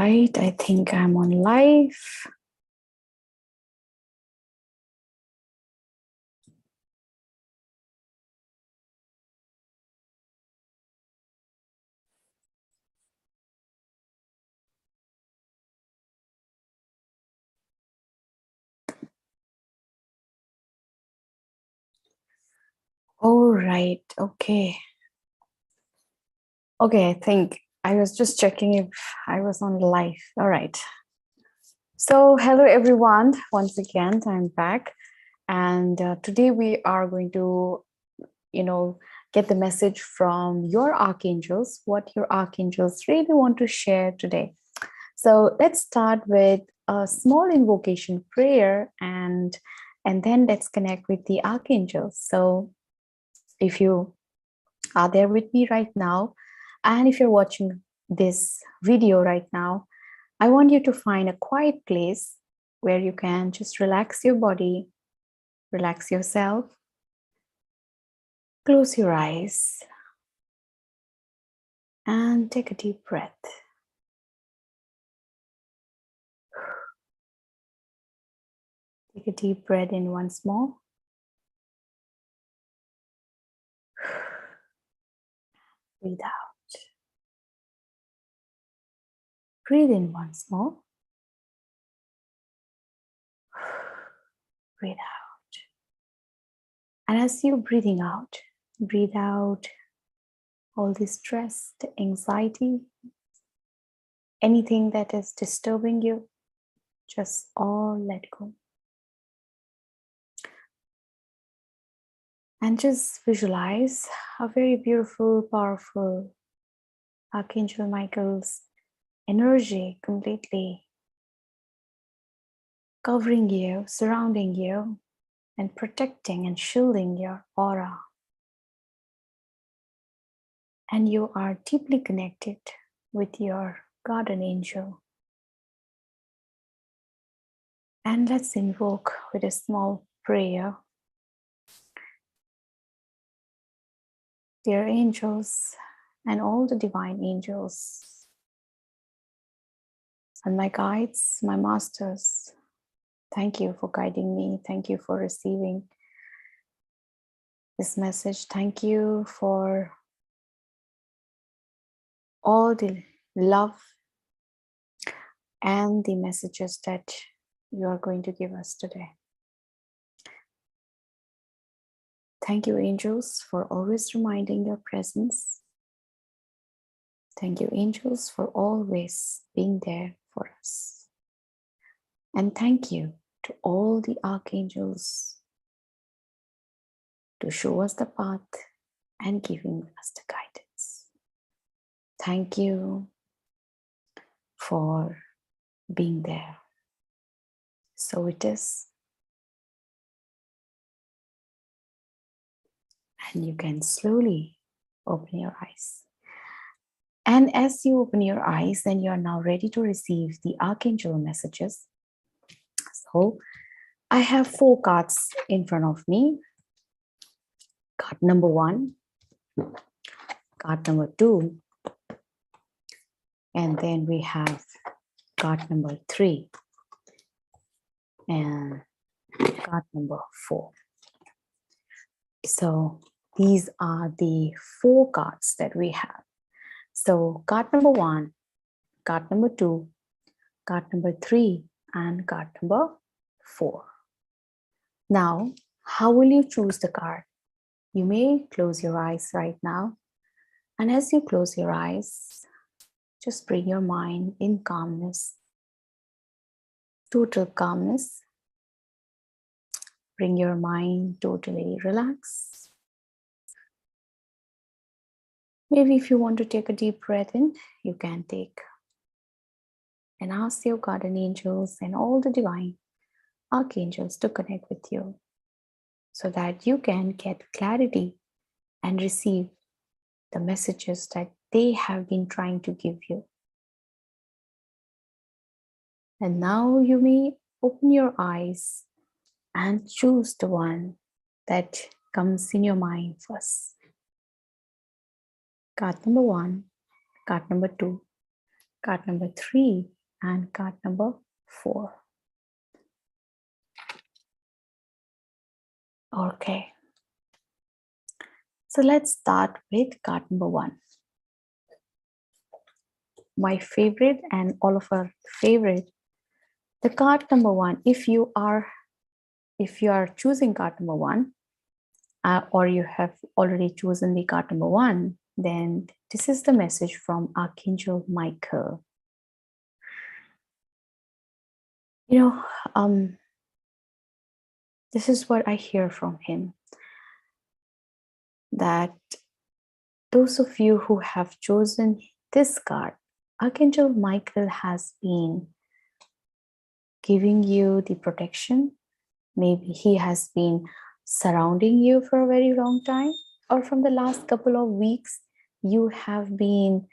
right, I think I'm on live. All right, okay. Okay, I think I was just checking if I was on live. All right. So hello everyone, once again, I'm back. And today we are going to, get the message from your archangels, what your archangels really want to share today. So let's start with a small invocation prayer and then let's connect with the archangels. So if you are there with me right now, and if you're watching this video right now, I want you to find a quiet place where you can just relax your body, relax yourself, close your eyes, and take a deep breath. Take a deep breath in once more. Breathe out. Breathe in once more. Breathe out. And as you're breathing out, breathe out all the stress, the anxiety, anything that is disturbing you, just all let go. And just visualize a very beautiful, powerful Archangel Michael's energy completely covering you, surrounding you, and protecting and shielding your aura. And you are deeply connected with your guardian angel. And let's invoke with a small prayer. Dear angels and all the divine angels, and my guides, my masters, thank you for guiding me. Thank you for receiving this message. Thank you for all the love and the messages that you are going to give us today. Thank you, angels, for always reminding your presence. Thank you, angels, for always being there for us. And thank you to all the archangels to show us the path and giving us the guidance. Thank you for being there. So it is. And you can slowly open your eyes. And as you open your eyes, then you are now ready to receive the Archangel messages. So I have 4 cards in front of me. Card number 1, card number 2, and then we have card number 3 and card number 4. So these are the 4 cards that we have. So card number 1, card number 2, card number 3, and card number 4. Now, how will you choose the card? You may close your eyes right now. And as you close your eyes, just bring your mind in calmness, total calmness. Bring your mind totally relaxed. Maybe if you want to take a deep breath in, you can take. And ask your guardian angels and all the divine archangels to connect with you so that you can get clarity and receive the messages that they have been trying to give you. And now you may open your eyes and choose the one that comes in your mind first. Card number 1, card number 2, card number 3, and card number 4. Okay. So let's start with card number 1. My favorite and all of our favorite. The card number 1, if you are choosing card number 1, or you have already chosen the card number 1, then this is the message from Archangel Michael. This is what I hear from him, that those of you who have chosen this card, Archangel Michael has been giving you the protection. Maybe he has been surrounding you for a very long time, or from the last couple of weeks, you have been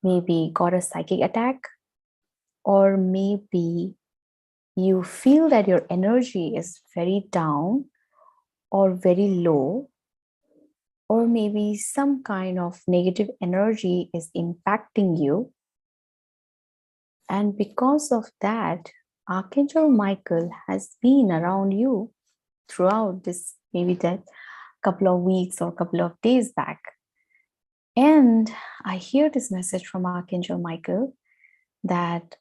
maybe got a psychic attack, or maybe you feel that your energy is very down or very low, or maybe some kind of negative energy is impacting you. And because of that, Archangel Michael has been around you throughout this, maybe that couple of weeks or couple of days back. And I hear this message from Archangel Michael that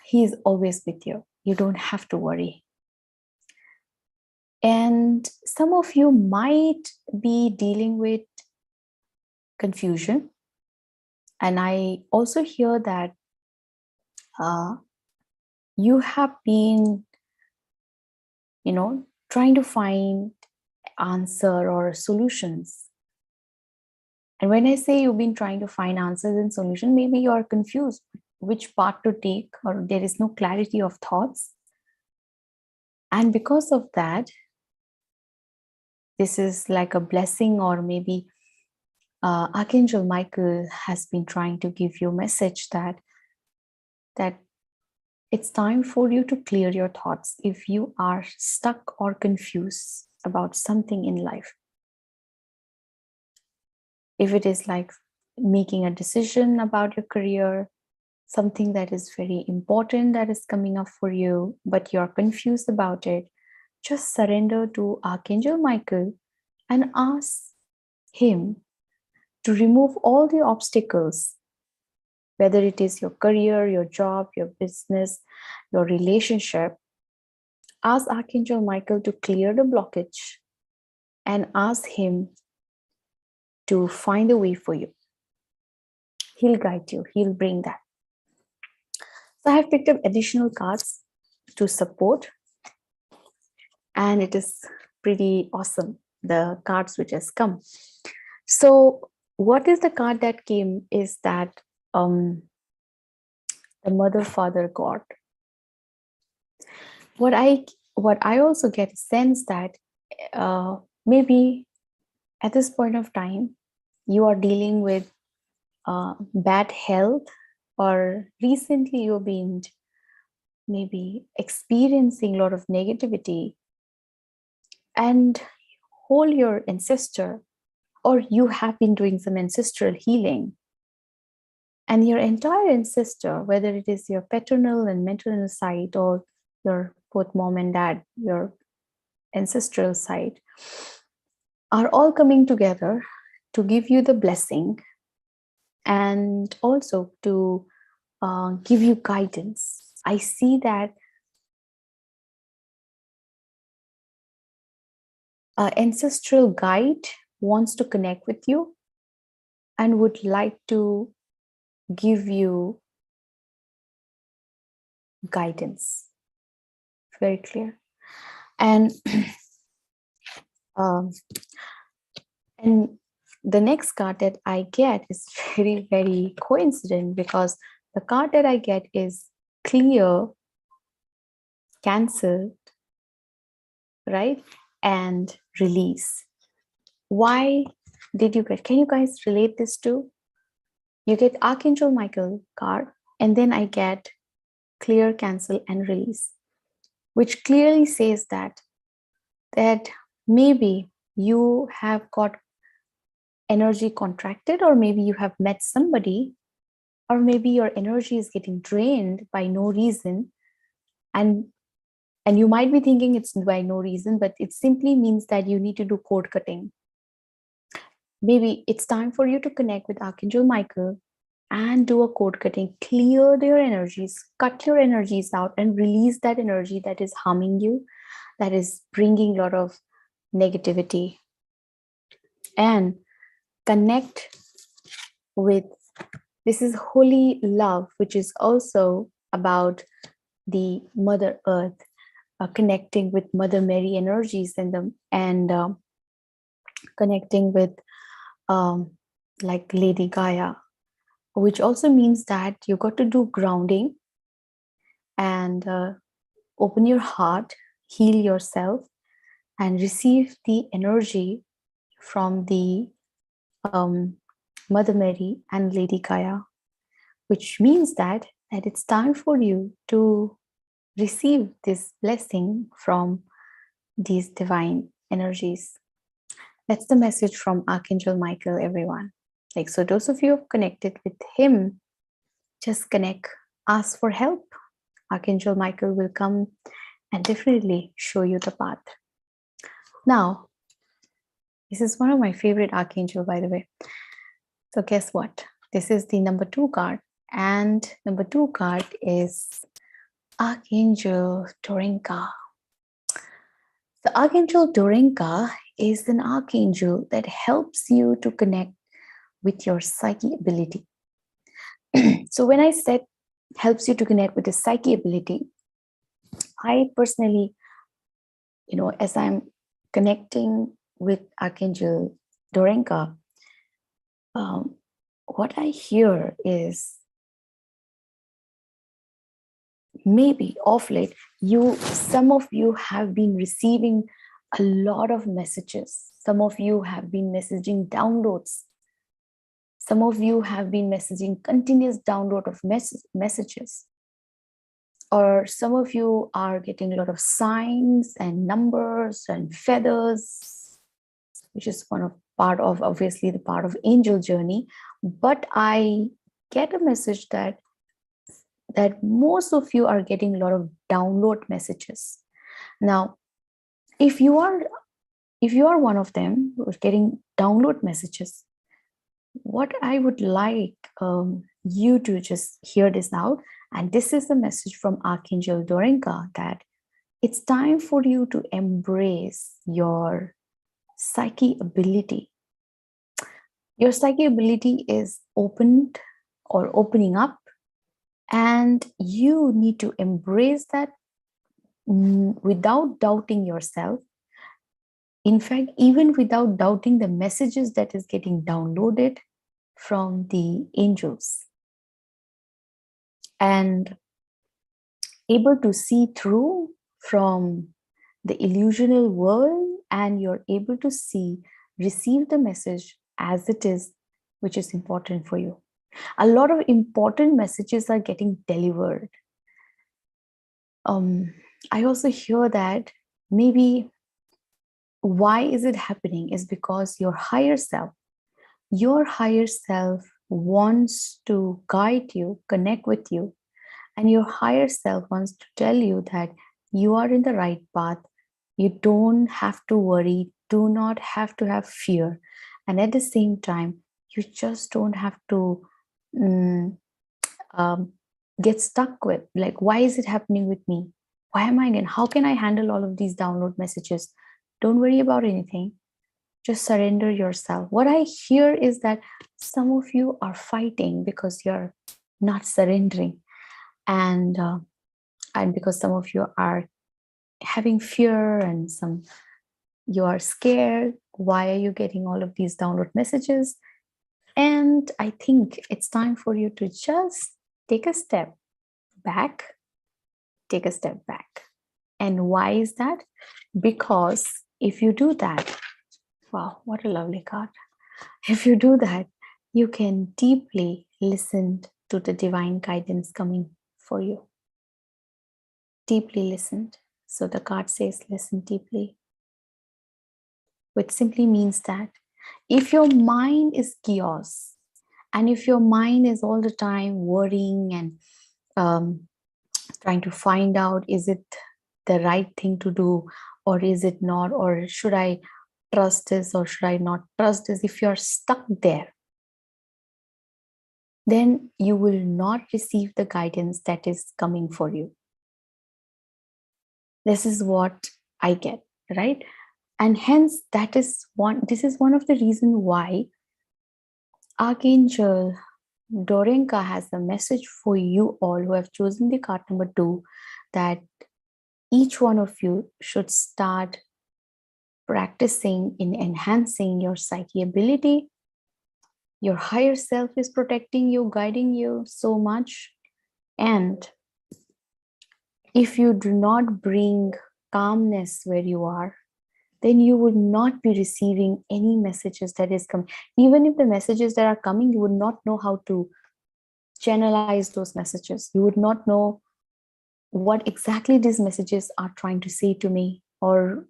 he is always with you. You don't have to worry. And some of you might be dealing with confusion. And I also hear that you have been, trying to find answer or solutions. And when I say you've been trying to find answers and solutions, maybe you are confused which path to take, or there is no clarity of thoughts. And because of that, this is like a blessing, or maybe Archangel Michael has been trying to give you a message that it's time for you to clear your thoughts if you are stuck or confused about something in life. If it is like making a decision about your career, something that is very important that is coming up for you, but you're confused about it, just surrender to Archangel Michael and ask him to remove all the obstacles, whether it is your career, your job, your business, your relationship. Ask Archangel Michael to clear the blockage and ask him to find a way for you. He'll guide you. He'll bring that. So I have picked up additional cards to support, and it is pretty awesome, the cards which has come. So what is the card that came is that the Mother, Father, God. What I also get a sense that maybe at this point of time you are dealing with bad health, or recently you've been maybe experiencing a lot of negativity, and hold your ancestor, or you have been doing some ancestral healing, and your entire ancestor, whether it is your paternal and maternal side, or your both mom and dad, your ancestral side, are all coming together to give you the blessing, and also to give you guidance. I see that ancestral guide wants to connect with you and would like to give you guidance. Very clear. And and the next card that I get is very, very coincident, because the card that I get is clear, canceled, right? And release. Why did you get? Can you guys relate this to? You get Archangel Michael card, and then I get clear, cancel, and release, which clearly says that maybe you have got energy contracted, or maybe you have met somebody, or maybe your energy is getting drained by no reason, and you might be thinking it's by no reason, but it simply means that you need to do cord cutting. Maybe it's time for you to connect with Archangel Michael and do a cord cutting, clear their energies, cut your energies out, and release that energy that is harming you, that is bringing a lot of negativity, and connect with, this is holy love, which is also about the Mother Earth, connecting with Mother Mary energies and connecting with like Lady Gaia, which also means that you got to do grounding and open your heart, heal yourself, and receive the energy from the Mother Mary and Lady Gaia, which means that it's time for you to receive this blessing from these divine energies. That's the message from Archangel Michael, everyone. Like, so those of you who have connected with him, just connect, ask for help. Archangel Michael will come and definitely show you the path. Now, this is one of my favorite archangel, by the way. So guess what? This is the number 2 card, and number 2 card is Archangel Dorinka. The Archangel Dorinka is an archangel that helps you to connect with your psyche ability. So when I said helps you to connect with the psyche ability, I personally, as I'm connecting with Archangel Dorinka, what I hear is, maybe of late, some of you have been receiving a lot of messages. Some of you have been messaging downloads. Some of you have been messaging continuous download of messages. Or some of you are getting a lot of signs and numbers and feathers, which is obviously the part of angel journey. But I get a message that most of you are getting a lot of download messages. Now, if you are one of them who's getting download messages, what I would like you to just hear this out, and this is the message from Archangel Dorinka, that it's time for you to embrace your psyche ability. Your psyche ability is opened or opening up, and you need to embrace that without doubting yourself. In fact, even without doubting the messages that is getting downloaded from the angels, and able to see through from the illusional world, and you're able to receive the message as it is, which is important for you. A lot of important messages are getting delivered. I also hear that maybe why is it happening is because your higher self wants to guide you, connect with you, and your higher self wants to tell you that you are in the right path. You don't have to worry, do not have to have fear, and at the same time, you just don't have to get stuck with, like, why is it happening with me? Why am I again? How can I handle all of these download messages? Don't worry about anything. Just surrender yourself. What I hear is that some of you are fighting because you're not surrendering, and because some of you are having fear, and you are scared. Why are you getting all of these download messages? And I think it's time for you to just take a step back. Take a step back. And why is that? Because if you do that, wow, what a lovely card. If you do that, you can deeply listen to the divine guidance coming for you. Deeply listened. So the card says, listen deeply, which simply means that If your mind is chaos, and if your mind is all the time worrying and trying to find out, is it the right thing to do, or is it not, or should I trust this or should I not trust this? If you're stuck there, then you will not receive the guidance that is coming for you. This is what I get, right? And hence this is one of the reasons why Archangel Dorenka has a message for you all who have chosen the card number 2, that each one of you should start practicing in enhancing your psyche ability. Your higher self is protecting you, guiding you so much. And if you do not bring calmness where you are, then you would not be receiving any messages that is coming. Even if the messages that are coming, you would not know how to channelize those messages. You would not know what exactly these messages are trying to say to me, or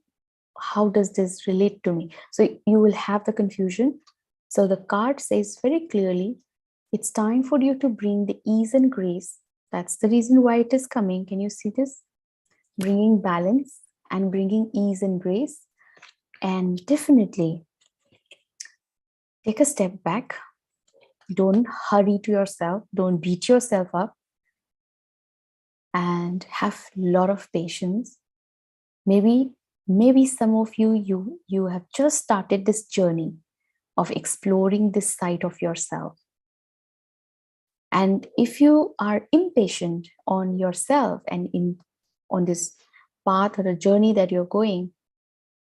how does this relate to me. So you will have the confusion. So the card says very clearly, it's time for you to bring the ease and grace. That's the reason why it is coming. Can you see this? Bringing balance and bringing ease and grace. And definitely take a step back. Don't hurry to yourself. Don't beat yourself up. And have a lot of patience. Maybe some of you have just started this journey of exploring this side of yourself. And if you are impatient on yourself and on this path or a journey that you're going,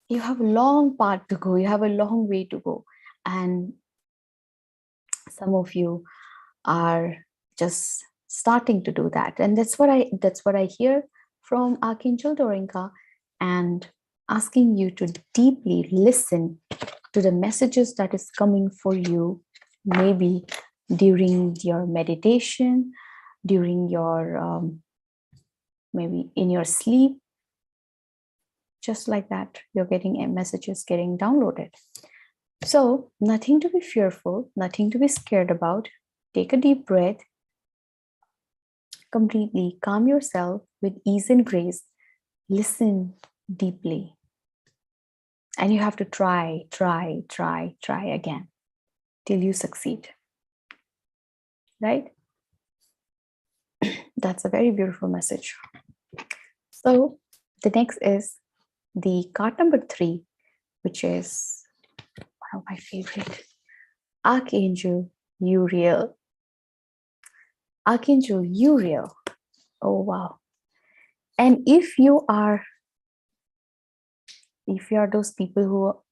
you have a long path to go. You have a long way to go. And some of you are just starting to do that. And that's what I hear from Archangel Dorenka, and asking you to deeply listen to the messages that is coming for you, maybe during your meditation, during your maybe in your sleep. Just like that, you're getting messages getting downloaded. So nothing to be fearful, nothing to be scared about. Take a deep breath. Completely calm yourself with ease and grace. Listen deeply. And you have to try again till you succeed. Right? That's a very beautiful message. So the next is the card number 3, which is one of my favorite. Archangel Uriel. Archangel Uriel. Oh, wow. And if you are those people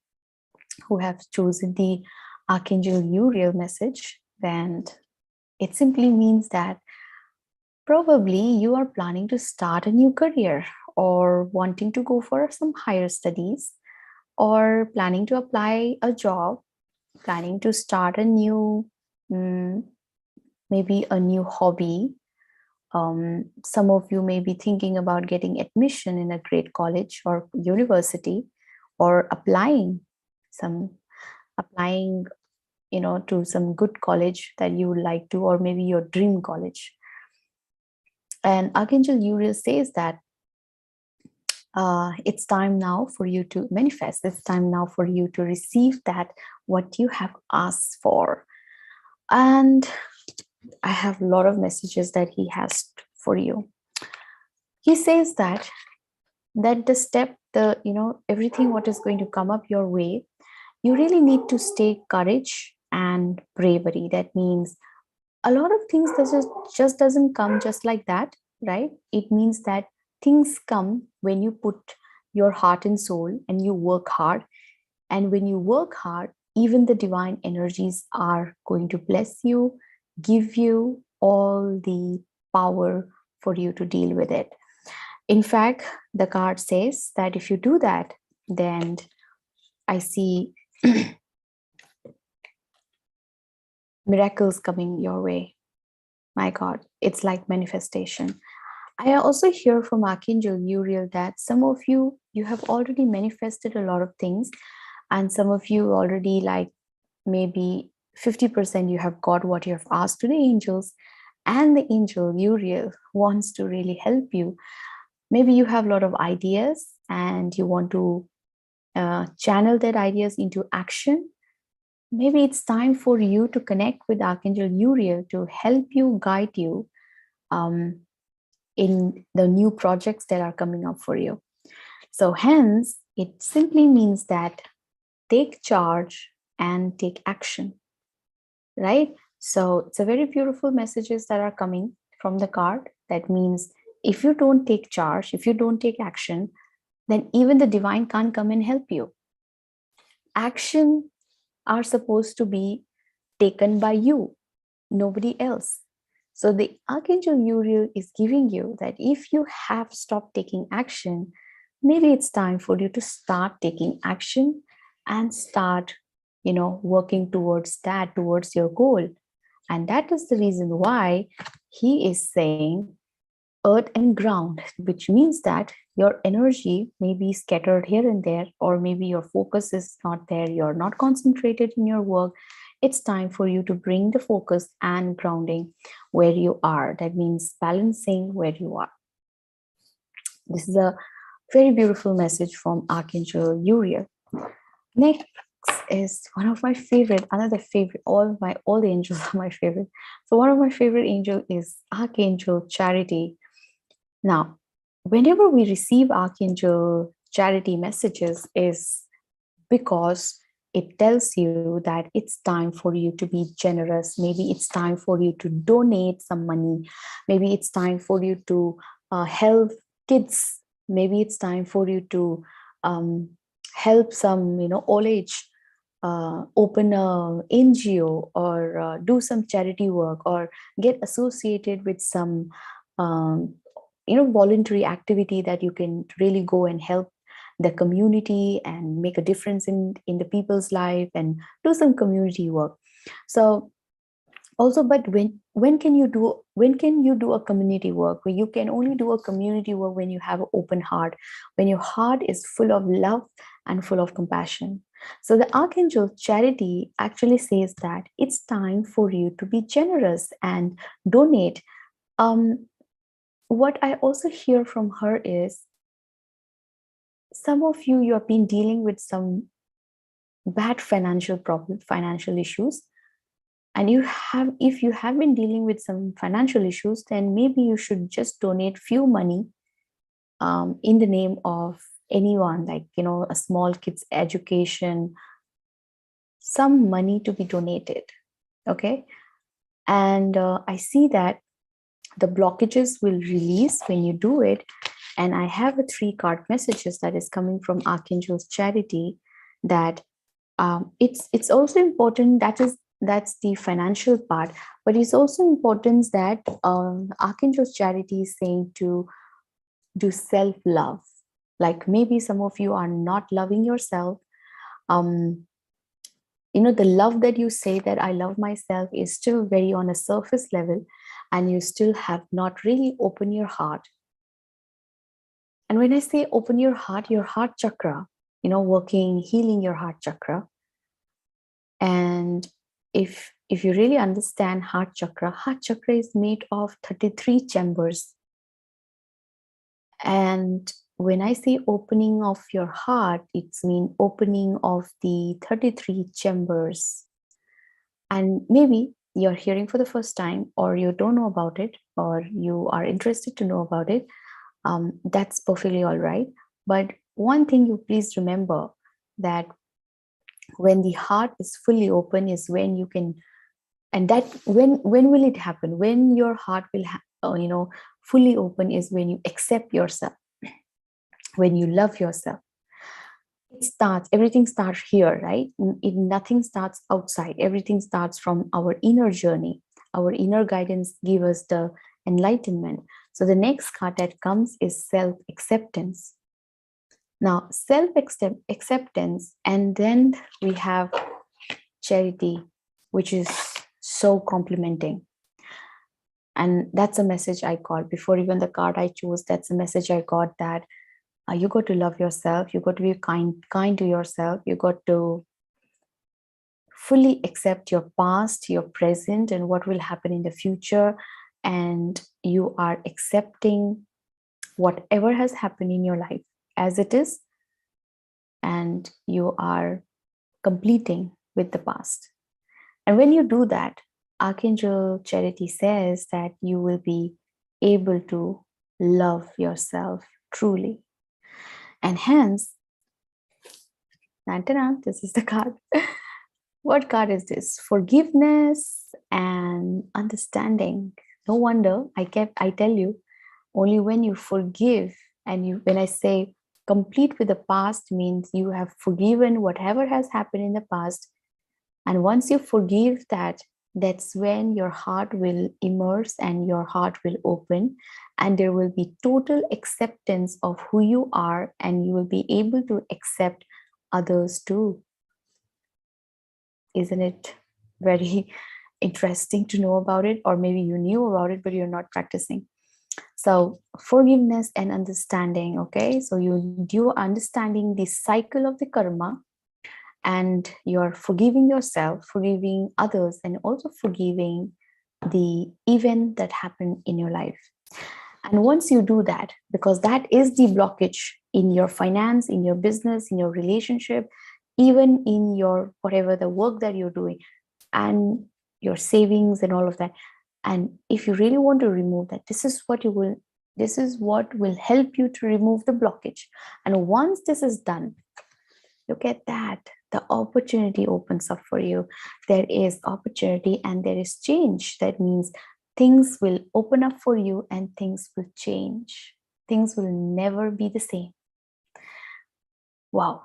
who have chosen the Archangel Uriel message, then it simply means that probably you are planning to start a new career, or wanting to go for some higher studies, or planning to apply a job, planning to start a new, maybe a new hobby. Some of you may be thinking about getting admission in a great college or university, or applying, to some good college that you would like to, or maybe your dream college. And Archangel Uriel says that it's time now for you to manifest. It's time now for you to receive that what you have asked for. And I have a lot of messages that he has for you. He says that everything what is going to come up your way, you really need to stay courage and bravery. That means a lot of things that just doesn't come just like that, right? It means that things come when you put your heart and soul and you work hard. And when you work hard, even the divine energies are going to bless you, give you all the power for you to deal with it. In fact, the card says that if you do that, then I see miracles coming your way. My God, it's like manifestation. I also hear from Archangel Uriel that some of you have already manifested a lot of things, And some of you already, like, maybe 50% you have got what you have asked to the angels, and the angel Uriel wants to really help you. Maybe you have a lot of ideas and you want to channel that ideas into action. Maybe it's time for you to connect with Archangel Uriel to help you, guide you um, in the new projects that are coming up for you. So hence, it simply means that take charge and take action, right? So it's a very beautiful messages that are coming from the card. That means if you don't take charge, if you don't take action, then even the divine can't come and help you. Action are supposed to be taken by you, nobody else. So the Archangel Uriel is giving you that if you have stopped taking action, maybe it's time for you to start taking action and start, working towards that, towards your goal. And that is the reason why he is saying earth and ground, which means that your energy may be scattered here and there, or maybe your focus is not there, you're not concentrated in your work. It's time for you to bring the focus and grounding where you are. That means balancing where you are. This is a very beautiful message from Archangel Uriel. Next is one of my favorite, another favorite, all the angels are my favorite. So one of my favorite angel is Archangel Charity. Now, whenever we receive Archangel Charity messages is because it tells you that it's time for you to be generous. Maybe it's time for you to donate some money. Maybe it's time for you to help kids. Maybe it's time for you to help some, old age, open a NGO, or do some charity work, or get associated with some voluntary activity that you can really go and help the community and make a difference in the people's life and do some community work. So also, but when can you do a community work? Where you can only do a community work when you have an open heart, when your heart is full of love and full of compassion. So the Archangel Charity actually says that it's time for you to be generous and donate. What I also hear from her is some of you have been dealing with some bad financial problems, financial issues. And if you have been dealing with some financial issues, then maybe you should just donate few money in the name of anyone, like, a small kid's education, some money to be donated. Okay. And I see that the blockages will release when you do it. And I have a 3-card messages that is coming from Archangel's Charity, that it's also important. That's the financial part, but it's also important that Archangel's Charity is saying to do self-love. Like maybe some of you are not loving yourself. The love that you say that I love myself is still very on a surface level, and you still have not really opened your heart. And when I say open your heart chakra, working, healing your heart chakra. And if you really understand heart chakra is made of 33 chambers. And when I say opening of your heart, it's mean opening of the 33 chambers. And maybe you're hearing for the first time, or you don't know about it, or you are interested to know about it. That's perfectly all right. But one thing you please remember, that when the heart is fully open is when you can, and that when will it happen? When your heart will fully open is when you accept yourself, when you love yourself. Everything starts here, right? Nothing starts outside. Everything starts from our inner journey. Our inner guidance gives us the enlightenment. So the next card that comes is self-acceptance. Now, self-acceptance, and then we have charity, which is so complimenting. And that's a message I got before even the card I chose. That's a message I got, that You got to love yourself. You got to be kind to yourself. You got to fully accept your past, your present, and what will happen in the future. And you are accepting whatever has happened in your life as it is, and you are completing with the past. And when you do that, Archangel Charity says that you will be able to love yourself truly. And hence, this is the card. What card is this? Forgiveness and understanding. No wonder I tell you, only when you forgive, and when I say complete with the past, means you have forgiven whatever has happened in the past. And once you forgive that, that's when your heart will immerse and your heart will open, and there will be total acceptance of who you are, and you will be able to accept others too. Isn't it very interesting to know about it? Or maybe you knew about it, but you're not practicing. So forgiveness and understanding. Okay, so you're understanding the cycle of the karma, and you're forgiving yourself, forgiving others, and also forgiving the event that happened in your life. And once you do that, because that is the blockage in your finance, in your business, in your relationship, even in your whatever the work that you're doing, and your savings and all of that. And if you really want to remove that, this is what will help you to remove the blockage. And once this is done, look at that, the opportunity opens up for you. There is opportunity and there is change. That means things will open up for you and things will change. Things will never be the same. Wow.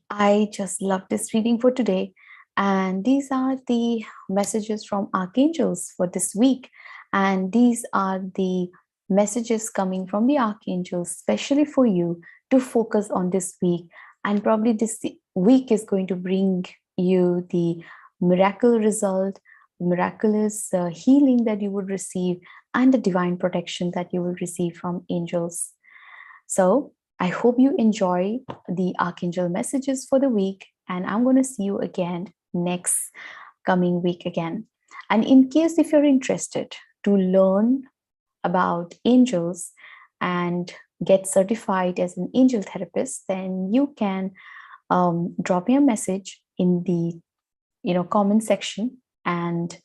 I just love this reading for today. And these are the messages from archangels for this week. And these are the messages coming from the archangels, especially for you to focus on this week. And probably this week is going to bring you the miracle result, miraculous healing that you would receive, and the divine protection that you will receive from angels. So I hope you enjoy the archangel messages for the week, and I'm going to see you again next coming week again. And in case if you're interested to learn about angels and get certified as an angel therapist, then you can drop me a message in the comment section and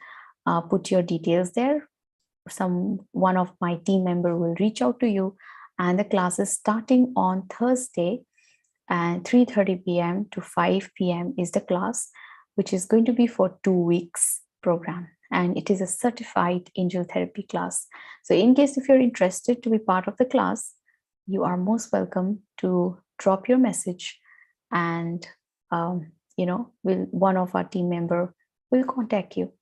put your details there. One of my team member will reach out to you, and the class is starting on Thursday, and 3:30 p.m. to 5 p.m. is the class, which is going to be for 2 weeks program, and it is a certified angel therapy class. So in case if you're interested to be part of the class, you are most welcome to drop your message, and one of our team member will contact you.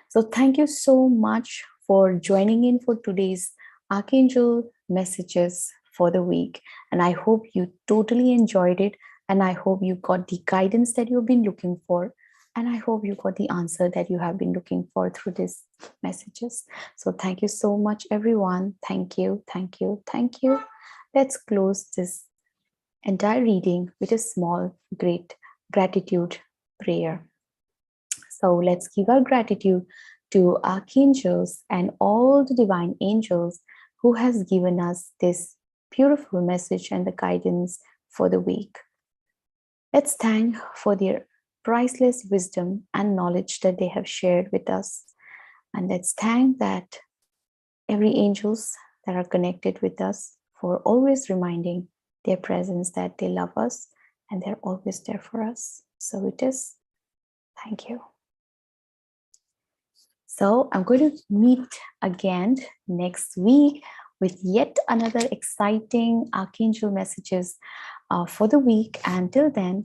So thank you so much for joining in for today's archangel messages for the week, and I hope you totally enjoyed it, and I hope you got the guidance that you've been looking for, and I hope you got the answer that you have been looking for through these messages. So thank you so much, everyone. Thank you. Let's close this entire reading with a small great gratitude prayer. So let's give our gratitude to archangels and all the divine angels who has given us this beautiful message and the guidance for the week. Let's thank for their priceless wisdom and knowledge that they have shared with us. And let's thank that every angels that are connected with us for always reminding their presence that they love us and they're always there for us. So it is. Thank you. So I'm going to meet again next week with yet another exciting archangel messages for the week. Until then,